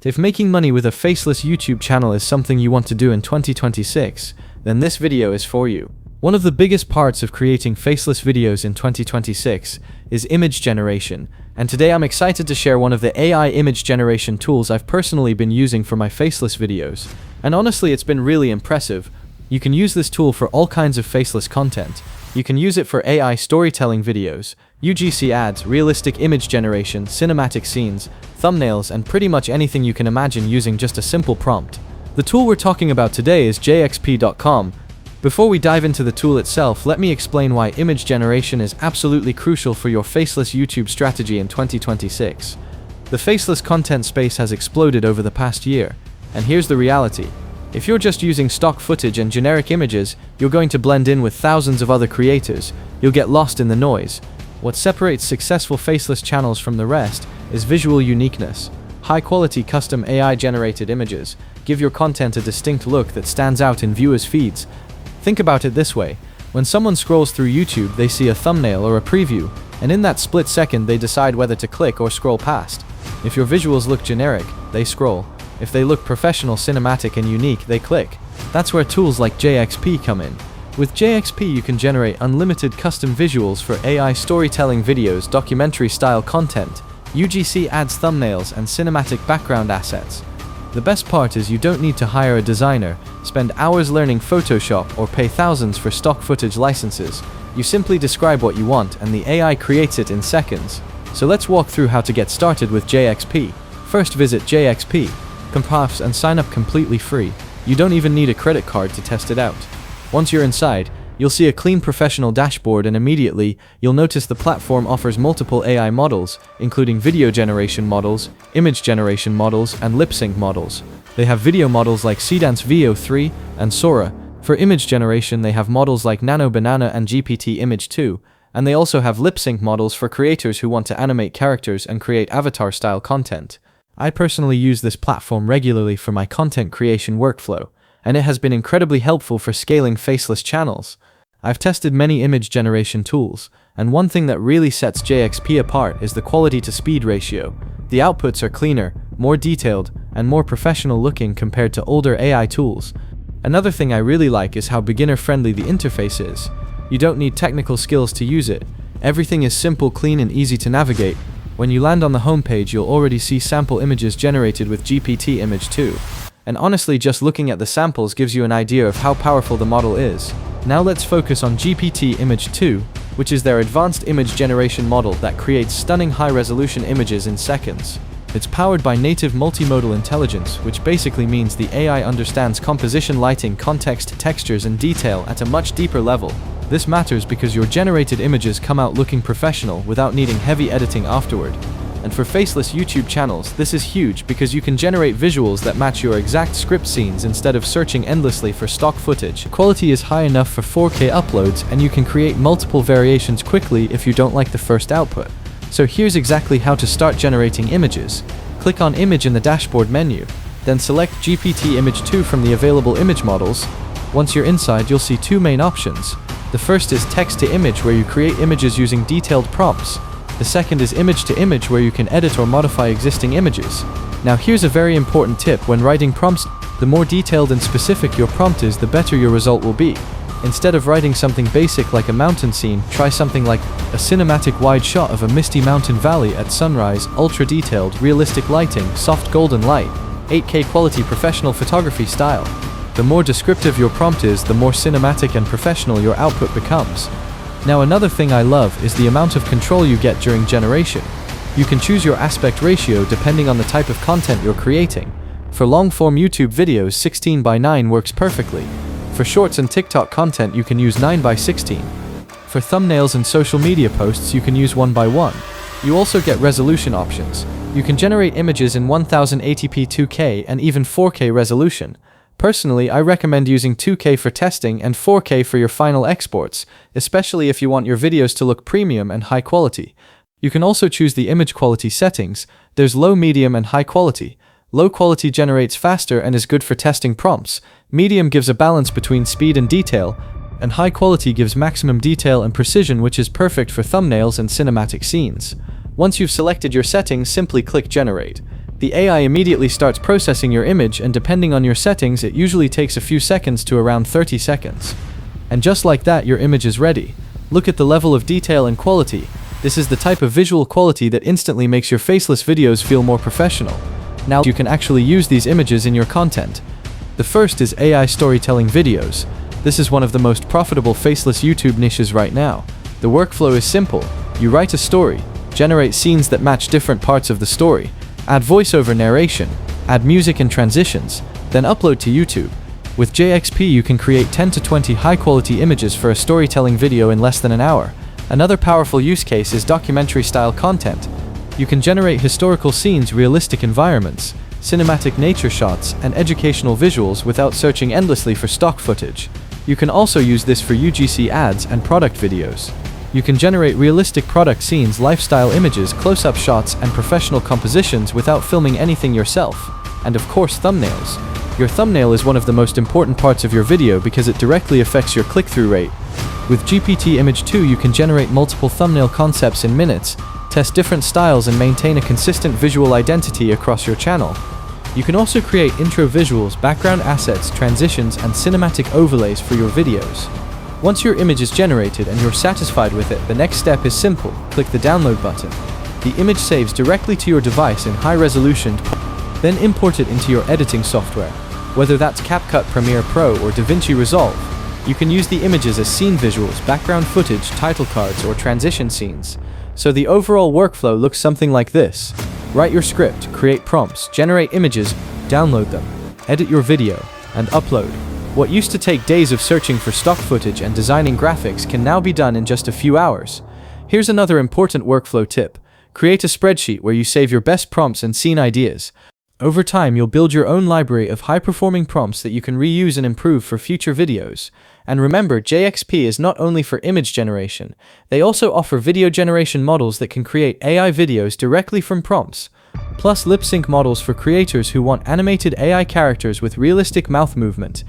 If making money with a faceless YouTube channel is something you want to do in 2026, then this video is for you. One of the biggest parts of creating faceless videos in 2026 is image generation, and today I'm excited to share one of the AI image generation tools I've personally been using for my faceless videos. And honestly, it's been really impressive. You can use this tool for all kinds of faceless content. You can use it for AI storytelling videos, UGC ads, realistic image generation, cinematic scenes, thumbnails, and pretty much anything you can imagine using just a simple prompt. The tool we're talking about today is jxp.com. Before we dive into the tool itself, let me explain why image generation is absolutely crucial for your faceless YouTube strategy in 2026. The faceless content space has exploded over the past year, and here's the reality. If you're just using stock footage and generic images, you're going to blend in with thousands of other creators. You'll get lost in the noise. What separates successful faceless channels from the rest is visual uniqueness. High-quality custom AI-generated images give your content a distinct look that stands out in viewers' feeds. Think about it this way. When someone scrolls through YouTube, they see a thumbnail or a preview, and in that split second they decide whether to click or scroll past. If your visuals look generic, they scroll. If they look professional, cinematic, and unique, they click. That's where tools like JXP come in. With JXP, you can generate unlimited custom visuals for AI storytelling videos, documentary-style content, UGC ads, thumbnails, and cinematic background assets. The best part is you don't need to hire a designer, spend hours learning Photoshop, or pay thousands for stock footage licenses. You simply describe what you want, and the AI creates it in seconds. So let's walk through how to get started with JXP. First, visit JXP. And sign up completely free. You don't even need a credit card to test it out. Once you're inside, you'll see a clean professional dashboard, and immediately you'll notice the platform offers multiple AI models, including video generation models, image generation models, and lip sync models. They have video models like Seedance VO3 and Sora. For image generation, they have models like Nano Banana and GPT Image 2, and they also have lip sync models for creators who want to animate characters and create avatar-style content. I personally use this platform regularly for my content creation workflow, and it has been incredibly helpful for scaling faceless channels. I've tested many image generation tools, and one thing that really sets JXP apart is the quality-to-speed ratio. The outputs are cleaner, more detailed, and more professional looking compared to older AI tools. Another thing I really like is how beginner-friendly the interface is. You don't need technical skills to use it. Everything is simple, clean, and easy to navigate. When you land on the homepage, you'll already see sample images generated with GPT Image 2. And honestly, just looking at the samples gives you an idea of how powerful the model is. Now let's focus on GPT Image 2, which is their advanced image generation model that creates stunning high-resolution images in seconds. It's powered by native multimodal intelligence, which basically means the AI understands composition, lighting, context, textures, and detail at a much deeper level. This matters because your generated images come out looking professional without needing heavy editing afterward. And for faceless YouTube channels, this is huge because you can generate visuals that match your exact script scenes instead of searching endlessly for stock footage. The quality is high enough for 4K uploads, and you can create multiple variations quickly if you don't like the first output. So here's exactly how to start generating images. Click on Image in the dashboard menu, then select GPT Image 2 from the available image models. Once you're inside, you'll see two main options. The first is text-to-image, where you create images using detailed prompts. The second is image-to-image, where you can edit or modify existing images. Now here's a very important tip when writing prompts. The more detailed and specific your prompt is, the better your result will be. Instead of writing something basic like a mountain scene, try something like a cinematic wide shot of a misty mountain valley at sunrise, ultra-detailed, realistic lighting, soft golden light, 8K quality professional photography style. The more descriptive your prompt is, the more cinematic and professional your output becomes. Now another thing I love is the amount of control you get during generation. You can choose your aspect ratio depending on the type of content you're creating. For long-form YouTube videos, 16:9 works perfectly. For shorts and TikTok content, you can use 9:16. For thumbnails and social media posts, you can use 1:1. You also get resolution options. You can generate images in 1080p 2K and even 4K resolution. Personally, I recommend using 2K for testing and 4K for your final exports, especially if you want your videos to look premium and high quality. You can also choose the image quality settings. There's low, medium, and high quality. Low quality generates faster and is good for testing prompts. Medium gives a balance between speed and detail, and high quality gives maximum detail and precision, which is perfect for thumbnails and cinematic scenes. Once you've selected your settings, simply click Generate. The AI immediately starts processing your image, and depending on your settings, it usually takes a few seconds to around 30 seconds. And just like that, your image is ready. Look at the level of detail and quality. This is the type of visual quality that instantly makes your faceless videos feel more professional. Now you can actually use these images in your content. The first is AI storytelling videos. This is one of the most profitable faceless YouTube niches right now. The workflow is simple. You write a story, generate scenes that match different parts of the story, add voiceover narration, add music and transitions, then upload to YouTube. With JXP you can create 10 to 20 high-quality images for a storytelling video in less than an hour. Another powerful use case is documentary-style content. You can generate historical scenes, realistic environments, cinematic nature shots, and educational visuals without searching endlessly for stock footage. You can also use this for UGC ads and product videos. You can generate realistic product scenes, lifestyle images, close-up shots, and professional compositions without filming anything yourself. And of course, thumbnails. Your thumbnail is one of the most important parts of your video because it directly affects your click-through rate. With GPT Image 2 you can generate multiple thumbnail concepts in minutes, test different styles, and maintain a consistent visual identity across your channel. You can also create intro visuals, background assets, transitions, and cinematic overlays for your videos. Once your image is generated and you're satisfied with it, the next step is simple. Click the download button. The image saves directly to your device in high resolution, then import it into your editing software. Whether that's CapCut, Premiere Pro, or DaVinci Resolve, you can use the images as scene visuals, background footage, title cards, or transition scenes. So the overall workflow looks something like this. Write your script, create prompts, generate images, download them, edit your video, and upload. What used to take days of searching for stock footage and designing graphics can now be done in just a few hours. Here's another important workflow tip. Create a spreadsheet where you save your best prompts and scene ideas. Over time, you'll build your own library of high-performing prompts that you can reuse and improve for future videos. And remember, JXP is not only for image generation. They also offer video generation models that can create AI videos directly from prompts, plus lip sync models for creators who want animated AI characters with realistic mouth movement.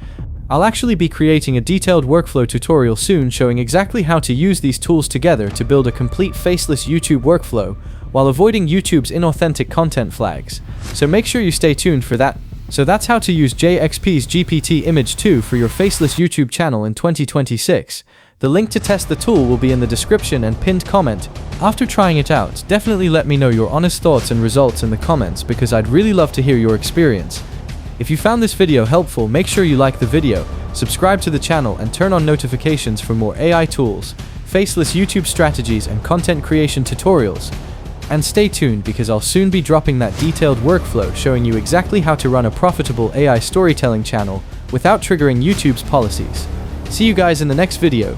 I'll actually be creating a detailed workflow tutorial soon showing exactly how to use these tools together to build a complete faceless YouTube workflow while avoiding YouTube's inauthentic content flags. So make sure you stay tuned for that. So that's how to use JXP's GPT Image 2 for your faceless YouTube channel in 2026. The link to test the tool will be in the description and pinned comment. After trying it out, definitely let me know your honest thoughts and results in the comments because I'd really love to hear your experience. If you found this video helpful, make sure you like the video, subscribe to the channel, and turn on notifications for more AI tools, faceless YouTube strategies, and content creation tutorials. And stay tuned because I'll soon be dropping that detailed workflow showing you exactly how to run a profitable AI storytelling channel without triggering YouTube's policies. See you guys in the next video.